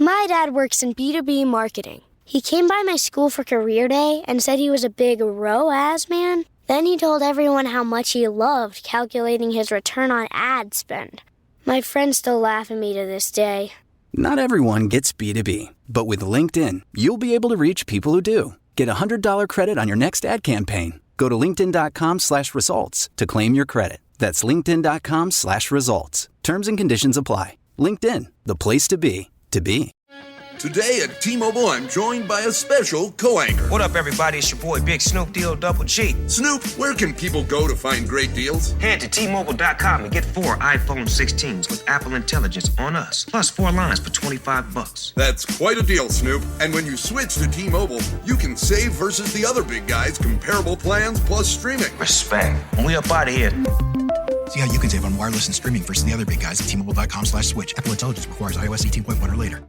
My dad works in B2B marketing. He came by my school for career day and said he was a big ROAS man. Then he told everyone how much he loved calculating his return on ad spend. My friends still laugh at me to this day. Not everyone gets B2B, but with LinkedIn, you'll be able to reach people who do. Get a $100 credit on your next ad campaign. Go to linkedin.com/results to claim your credit. That's linkedin.com/results. Terms and conditions apply. LinkedIn, the place to be, to be. Today at T-Mobile, I'm joined by a special co-anchor. What up, everybody? It's your boy, Big Snoop Deal Double G. Snoop, where can people go to find great deals? Head to T-Mobile.com and get 4 iPhone 16s with Apple Intelligence on us, plus 4 lines for $25. That's quite a deal, Snoop. And when you switch to T-Mobile, you can save versus the other big guys' comparable plans plus streaming. Respect. And we up out of here. See how you can save on wireless and streaming versus the other big guys at T-Mobile.com/switch. Apple Intelligence requires iOS 18.1 or later.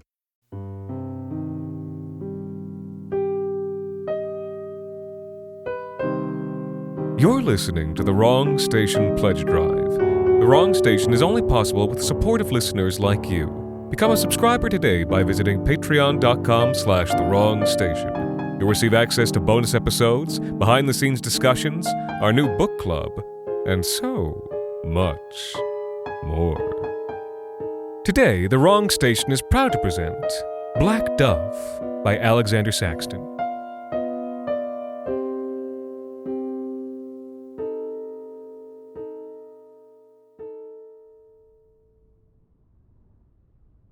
You're listening to The Wrong Station Pledge Drive. The Wrong Station is only possible with the support of listeners like you. Become a subscriber today by visiting patreon.com/thewrongstation. You'll receive access to bonus episodes, behind-the-scenes discussions, our new book club, and so much more. Today, The Wrong Station is proud to present Black Dove by Alexander Saxton.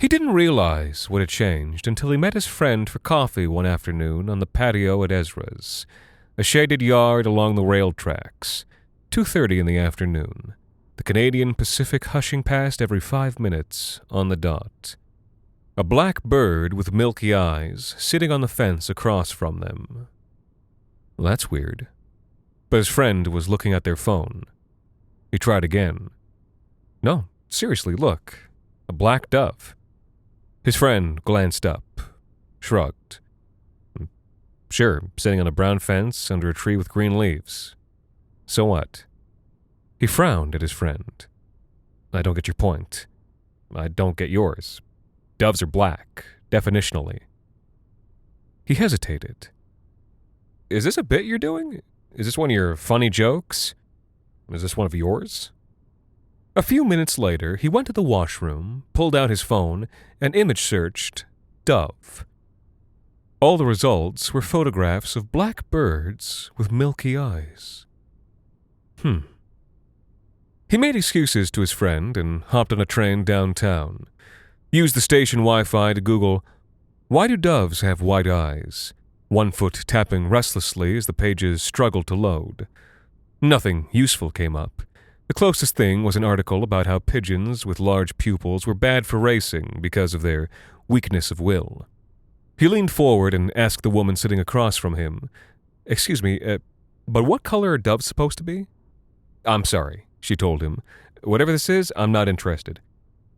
He didn't realize what had changed until he met his friend for coffee one afternoon on the patio at Ezra's, a shaded yard along the rail tracks, 2:30 in the afternoon, the Canadian Pacific hushing past every 5 minutes on the dot. A black bird with milky eyes sitting on the fence across from them. Well, that's weird. But his friend was looking at their phone. He tried again. No, seriously, look. A black dove. His friend glanced up, shrugged. Sure, sitting on a brown fence under a tree with green leaves. So what? He frowned at his friend. I don't get your point. I don't get yours. Doves are black, definitionally. He hesitated. Is this a bit you're doing? Is this one of your funny jokes? Is this one of yours? A few minutes later, he went to the washroom, pulled out his phone, and image searched dove. All the results were photographs of black birds with milky eyes. He made excuses to his friend and hopped on a train downtown. Used the station Wi-Fi to Google, "Why do doves have white eyes?" 1 foot tapping restlessly as the pages struggled to load. Nothing useful came up. The closest thing was an article about how pigeons with large pupils were bad for racing because of their weakness of will. He leaned forward and asked the woman sitting across from him, "Excuse me, but what color are doves supposed to be?" "I'm sorry," she told him. "Whatever this is, I'm not interested.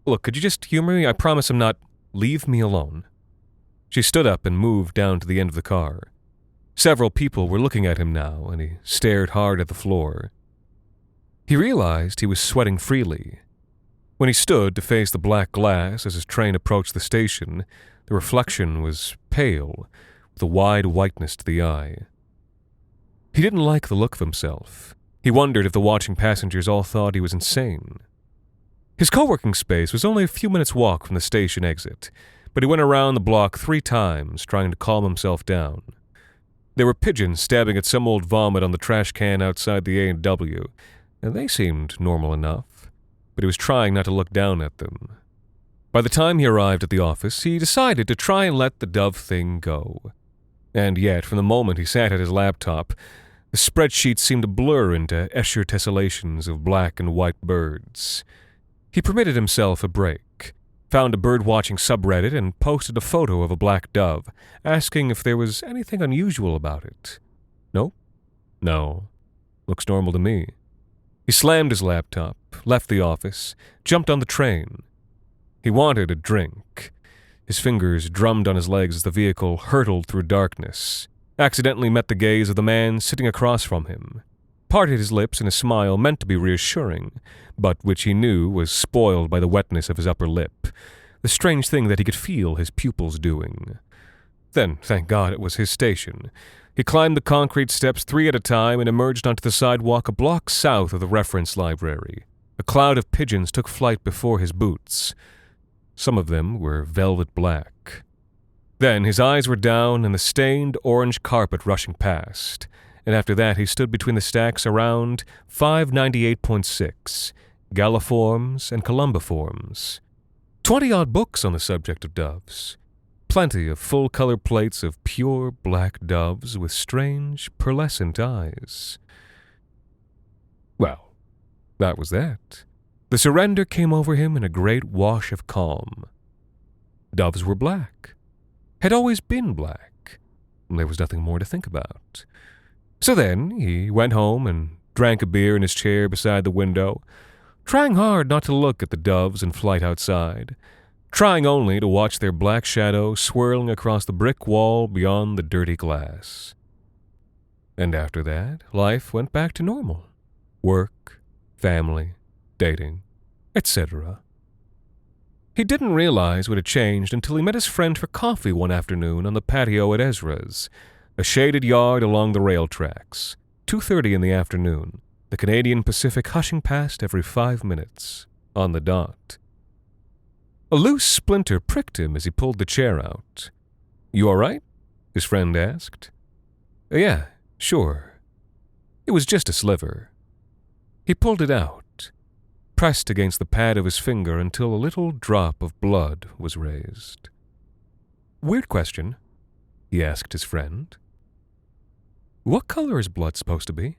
Look, could you just humor me? I promise I'm not. Leave me alone." She stood up and moved down to the end of the car. Several people were looking at him now, and he stared hard at the floor. He realized he was sweating freely. When he stood to face the black glass as his train approached the station, the reflection was pale, with a wide whiteness to the eye. He didn't like the look of himself. He wondered if the watching passengers all thought he was insane. His co-working space was only a few minutes' walk from the station exit, but he went around the block 3 times, trying to calm himself down. There were pigeons stabbing at some old vomit on the trash can outside the A&W, and they seemed normal enough, but he was trying not to look down at them. By the time he arrived at the office, he decided to try and let the dove thing go. And yet, from the moment he sat at his laptop, the spreadsheet seemed to blur into Escher tessellations of black and white birds. He permitted himself a break, found a bird-watching subreddit, and posted a photo of a black dove, asking if there was anything unusual about it. Nope. No. Looks normal to me. He slammed his laptop, left the office, jumped on the train. He wanted a drink. His fingers drummed on his legs as the vehicle hurtled through darkness, accidentally met the gaze of the man sitting across from him, parted his lips in a smile meant to be reassuring, but which he knew was spoiled by the wetness of his upper lip, the strange thing that he could feel his pupils doing. Then, thank God, it was his station. He climbed the concrete steps 3 at a time and emerged onto the sidewalk a block south of the reference library. A cloud of pigeons took flight before his boots. Some of them were velvet black. Then his eyes were down and the stained orange carpet rushing past, and after that he stood between the stacks around 598.6, Galliforms and Columbiforms. 20-odd books on the subject of doves. Plenty of full-color plates of pure black doves with strange, pearlescent eyes. Well, that was that. The surrender came over him in a great wash of calm. Doves were black. Had always been black. There was nothing more to think about. So then he went home and drank a beer in his chair beside the window, trying hard not to look at the doves in flight outside, trying only to watch their black shadow swirling across the brick wall beyond the dirty glass. And after that, life went back to normal. Work, family, dating, etc. He didn't realize what had changed until he met his friend for coffee one afternoon on the patio at Ezra's, a shaded yard along the rail tracks, 2:30 in the afternoon, the Canadian Pacific hushing past every 5 minutes, on the dot. A loose splinter pricked him as he pulled the chair out. "You all right?" his friend asked. "Yeah, sure." It was just a sliver. He pulled it out, pressed against the pad of his finger until a little drop of blood was raised. "Weird question," he asked his friend. "What color is blood supposed to be?"